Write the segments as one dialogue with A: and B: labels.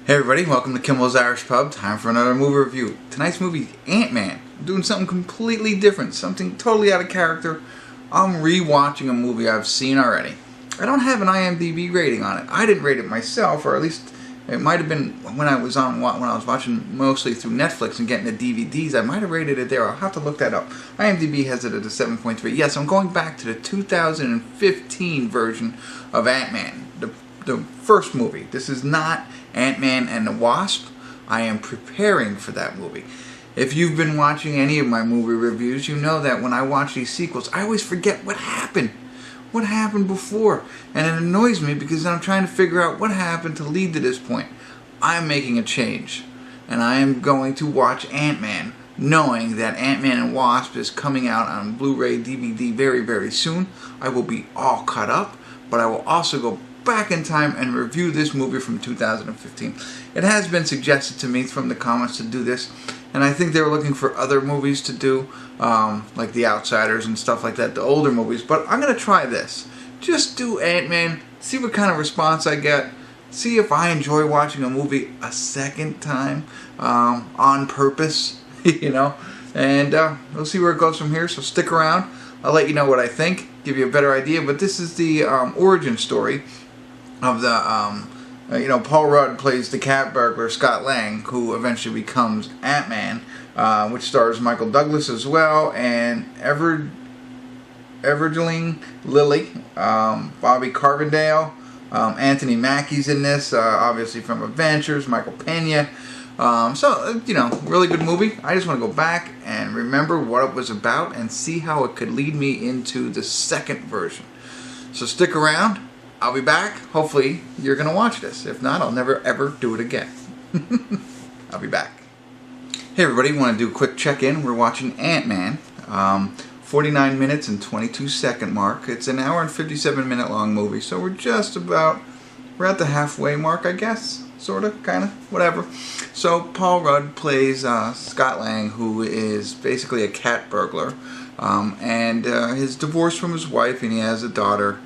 A: Hey everybody, welcome to Kimmel's Irish Pub. Time for another movie review. Tonight's movie, Ant-Man. I'm doing something completely different, something totally out of character. I'm re-watching a movie I've seen already. I don't have an IMDb rating on it. I didn't rate it myself, or at least it might have been when I was watching mostly through Netflix and getting the DVDs. I might have rated it there. I'll have to look that up. IMDb has it at a 7.3. Yes, I'm going back to the 2015 version of Ant-Man, the first movie. This is not Ant-Man and the Wasp. I am preparing for that movie. If you've been watching any of my movie reviews, you know that when I watch these sequels, I always forget what happened. What happened before? And it annoys me because I'm trying to figure out what happened to lead to this point. I'm making a change. And I am going to watch Ant-Man, knowing that Ant-Man and Wasp is coming out on Blu-ray DVD very, very soon. I will be all caught up, but I will also go back in time and review this movie from 2015. It has been suggested to me from the comments to do this, and I think they were looking for other movies to do, like The Outsiders and stuff like that, the older movies, but I'm going to try this. Just do Ant-Man, see what kind of response I get, see if I enjoy watching a movie a second time, on purpose, you know, and we'll see where it goes from here, so stick around. I'll let you know what I think, give you a better idea, but this is the origin story of the, Paul Rudd plays the cat burglar Scott Lang, who eventually becomes Ant-Man, which stars Michael Douglas as well, and Evangeline, Lilly, Bobby Carbondale, Anthony Mackie's in this, obviously from Adventures, Michael Pena. Really good movie. I just want to go back and remember what it was about and see how it could lead me into the second version. So stick around. I'll be back. Hopefully you're going to watch this. If not, I'll never ever do it again. I'll be back. Hey everybody, want to do a quick check-in. We're watching Ant-Man. 49 minutes and 22 second mark. It's an hour and 57 minute long movie, so we're at the halfway mark, I guess. Sorta, kinda, whatever. So Paul Rudd plays Scott Lang, who is basically a cat burglar, and he's divorced from his wife, and he has a daughter,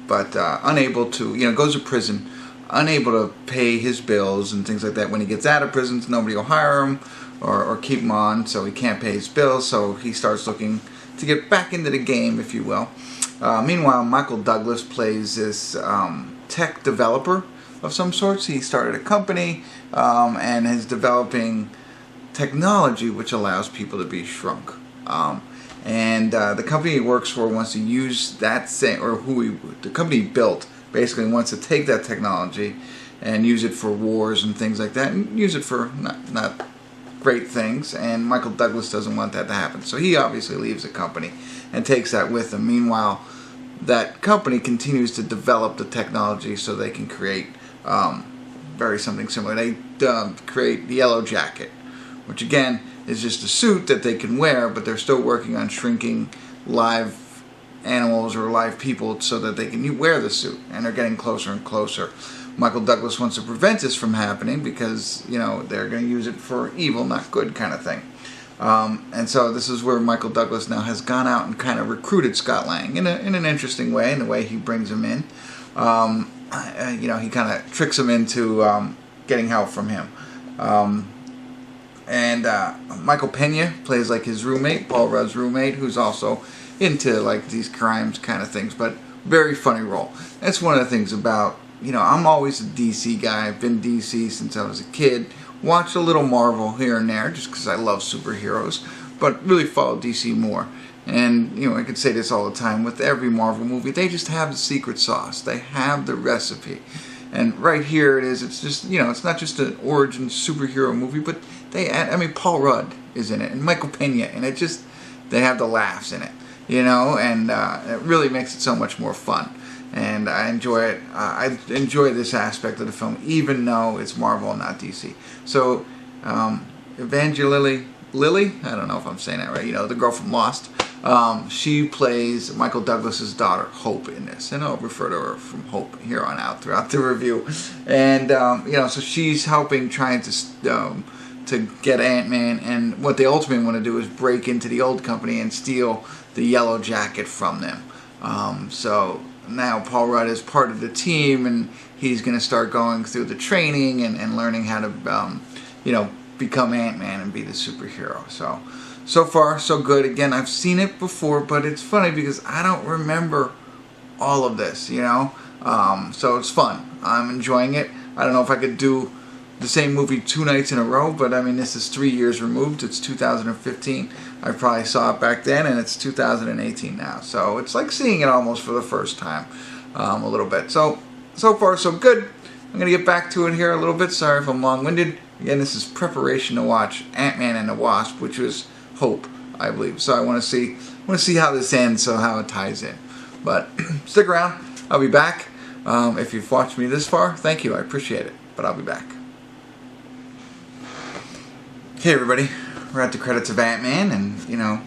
A: but unable to, goes to prison, unable to pay his bills and things like that. When he gets out of prison, nobody will hire him or keep him on, so he can't pay his bills, so he starts looking to get back into the game, if you will. Meanwhile, Michael Douglas plays this tech developer of some sorts. He started a company and is developing technology which allows people to be shrunk. The company he works for wants to use that same, or the company he built basically wants to take that technology and use it for wars and things like that, and use it for not great things, and Michael Douglas doesn't want that to happen. So he obviously leaves the company and takes that with him. Meanwhile, that company continues to develop the technology so they can create something similar. They create the Yellow Jacket, which again is just a suit that they can wear, but they're still working on shrinking live animals or live people so that they can wear the suit, and they're getting closer and closer. Michael Douglas wants to prevent this from happening because, they're going to use it for evil, not good kind of thing. And so this is where Michael Douglas now has gone out and kind of recruited Scott Lang in an interesting way, in the way he brings him in. He kind of tricks him into getting help from him. Michael Pena plays like his roommate, Paul Rudd's roommate, who's also into like these crimes kind of things, but very funny role. That's one of the things about, I'm always a DC guy. I've been DC since I was a kid. Watched a little Marvel here and there just because I love superheroes, but really follow DC more. And, I could say this all the time, with every Marvel movie, they just have the secret sauce. They have the recipe. And right here it is. It's just, it's not just an origin superhero movie, but Paul Rudd is in it, and Michael Pena, and they have the laughs in it, and it really makes it so much more fun. And I enjoy it. I enjoy this aspect of the film, even though it's Marvel and not DC. So, Evangeline, Lilly, I don't know if I'm saying that right, the girl from Lost, she plays Michael Douglas's daughter, Hope, in this. And I'll refer to her from Hope here on out throughout the review. And, so she's helping, trying to get Ant-Man, and what they ultimately want to do is break into the old company and steal the Yellow Jacket from them. So now Paul Rudd is part of the team, and he's going to start going through the training and learning how to, you know, become Ant-Man and be the superhero. So far, so good. Again, I've seen it before, but it's funny because I don't remember all of this, you know? So it's fun. I'm enjoying it. I don't know if I could do the same movie 2 nights in a row, but I mean, this is 3 years removed. It's 2015. I probably saw it back then, and it's 2018 now. So it's like seeing it almost for the first time, a little bit. So far, so good. I'm going to get back to it here a little bit. Sorry if I'm long-winded. Again, this is preparation to watch Ant-Man and the Wasp, which was Hope, I believe. So I want to see how this ends, so how it ties in. But stick around. I'll be back. If you've watched me this far, thank you. I appreciate it. But I'll be back. Hey everybody, we're at the credits of Ant-Man, and you know,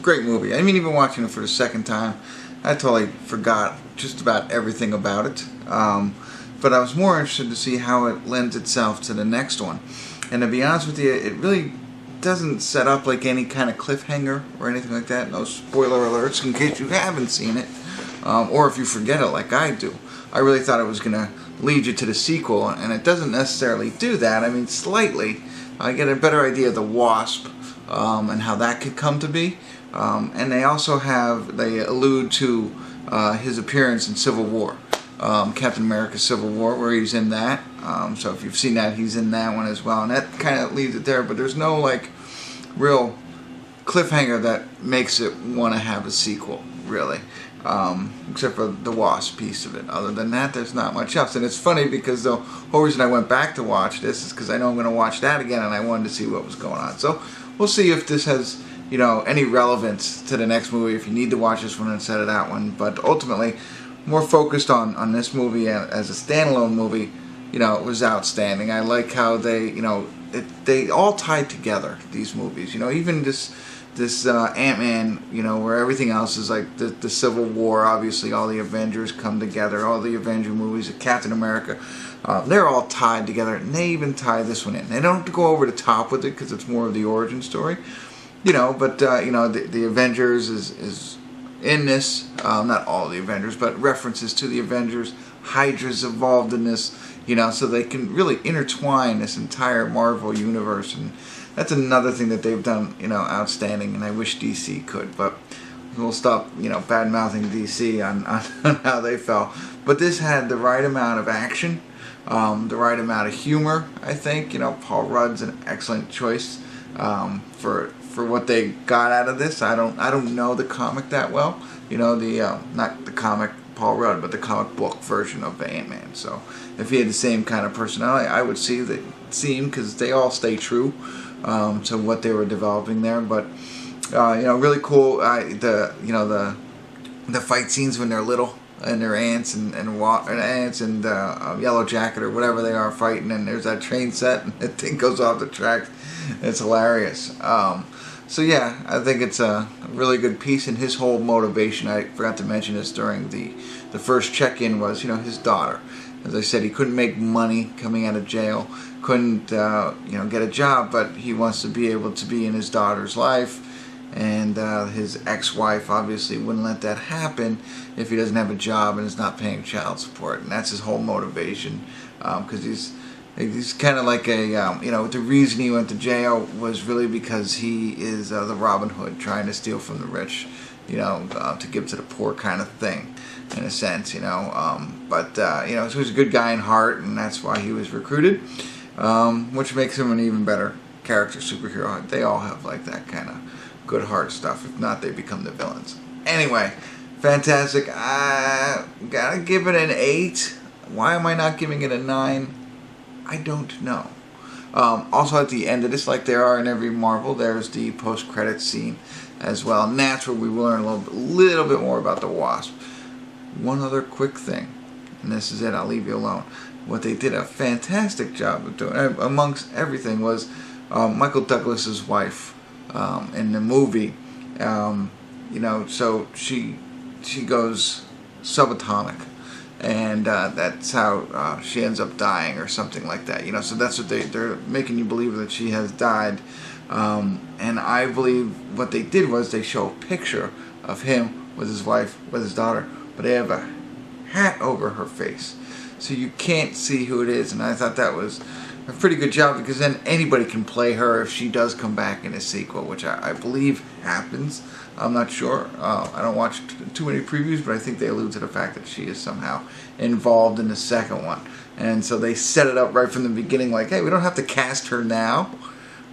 A: great movie. I mean, even watching it for the second time, I totally forgot just about everything about it. But I was more interested to see how it lends itself to the next one. And to be honest with you, it really doesn't set up like any kind of cliffhanger or anything like that. No spoiler alerts in case you haven't seen it, or if you forget it like I do. I really thought it was going to lead you to the sequel, and it doesn't necessarily do that. I mean, slightly. I get a better idea of the Wasp and how that could come to be. And they also they allude to his appearance in Civil War. Captain America Civil War, where he's in that. So if you've seen that, he's in that one as well. And that kind of leaves it there, but there's no like real cliffhanger that makes it want to have a sequel, really. Except for the Wasp piece of it. Other than that, there's not much else. And it's funny because the whole reason I went back to watch this is because I know I'm going to watch that again, and I wanted to see what was going on. So we'll see if this has, you know, any relevance to the next movie, if you need to watch this one instead of that one. But ultimately, more focused on this movie as a standalone movie, you know, it was outstanding. I like how they, you know, they all tied together, these movies. You know, even this Ant-Man, you know, where everything else is like the Civil War, obviously all the Avengers come together, all the Avenger movies, Captain America, they're all tied together, and they even tie this one in. They don't have to go over the top with it because it's more of the origin story, you know, but, you know, the Avengers is in this, not all the Avengers, but references to the Avengers. Hydra's involved in this, you know, so they can really intertwine this entire Marvel universe, and that's another thing that they've done, you know, outstanding, and I wish DC could, but we'll stop, you know, bad-mouthing DC on how they fell. But this had the right amount of action, the right amount of humor, I think. You know, Paul Rudd's an excellent choice for what they got out of this. I don't know the comic that well, you know, not the comic Paul Rudd, but the comic book version of Ant-Man. So if he had the same kind of personality, I would see him, because they all stay true to what they were developing there. But you know, really cool. The fight scenes when they're little and they're ants and Yellow Jacket or whatever they are fighting, and there's that train set and the thing goes off the track. It's hilarious. So yeah, I think it's a really good piece, and his whole motivation, I forgot to mention this during the first check-in, was, you know, his daughter. As I said, he couldn't make money coming out of jail, couldn't you know, get a job, but he wants to be able to be in his daughter's life, and his ex-wife obviously wouldn't let that happen if he doesn't have a job and is not paying child support, and that's his whole motivation, because he's kind of like a, you know, the reason he went to jail was really because he is the Robin Hood, trying to steal from the rich, you know, to give to the poor kind of thing, in a sense, you know. But you know, so he's a good guy in heart, and that's why he was recruited, which makes him an even better character, superhero. They all have like that kind of good heart stuff. If not, they become the villains. Anyway, fantastic. I gotta give it an 8. Why am I not giving it a 9? I don't know. Also at the end of this, like there are in every Marvel, there's the post-credits scene as well. And that's where we will learn a little bit more about the Wasp. One other quick thing, and this is it, I'll leave you alone. What they did a fantastic job of doing, amongst everything, was Michael Douglas's wife in the movie. You know, so she goes subatomic. And that's how she ends up dying or something like that, you know. So that's what they're making you believe, that she has died. And I believe what they did was they show a picture of him with his wife, with his daughter, but they have a hat over her face. so you can't see who it is. And I thought that was a pretty good job, because then anybody can play her if she does come back in a sequel, which I believe happens. I'm not sure. I don't watch too many previews, but I think they allude to the fact that she is somehow involved in the second one. And so they set it up right from the beginning, like, hey, we don't have to cast her now.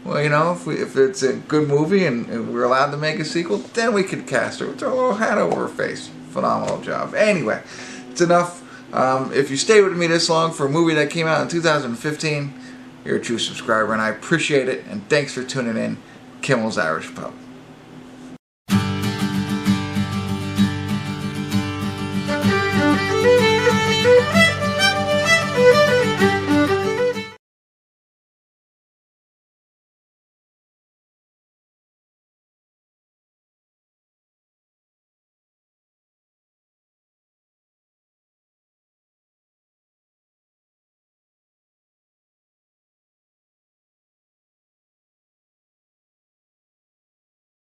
A: Well, you know, if it's a good movie and we're allowed to make a sequel, then we could cast her. Throw a little hat over her face. Phenomenal job. Anyway, it's enough. If you stayed with me this long for a movie that came out in 2015, you're a true subscriber, and I appreciate it. And thanks for tuning in. Kimmel's Irish Pub.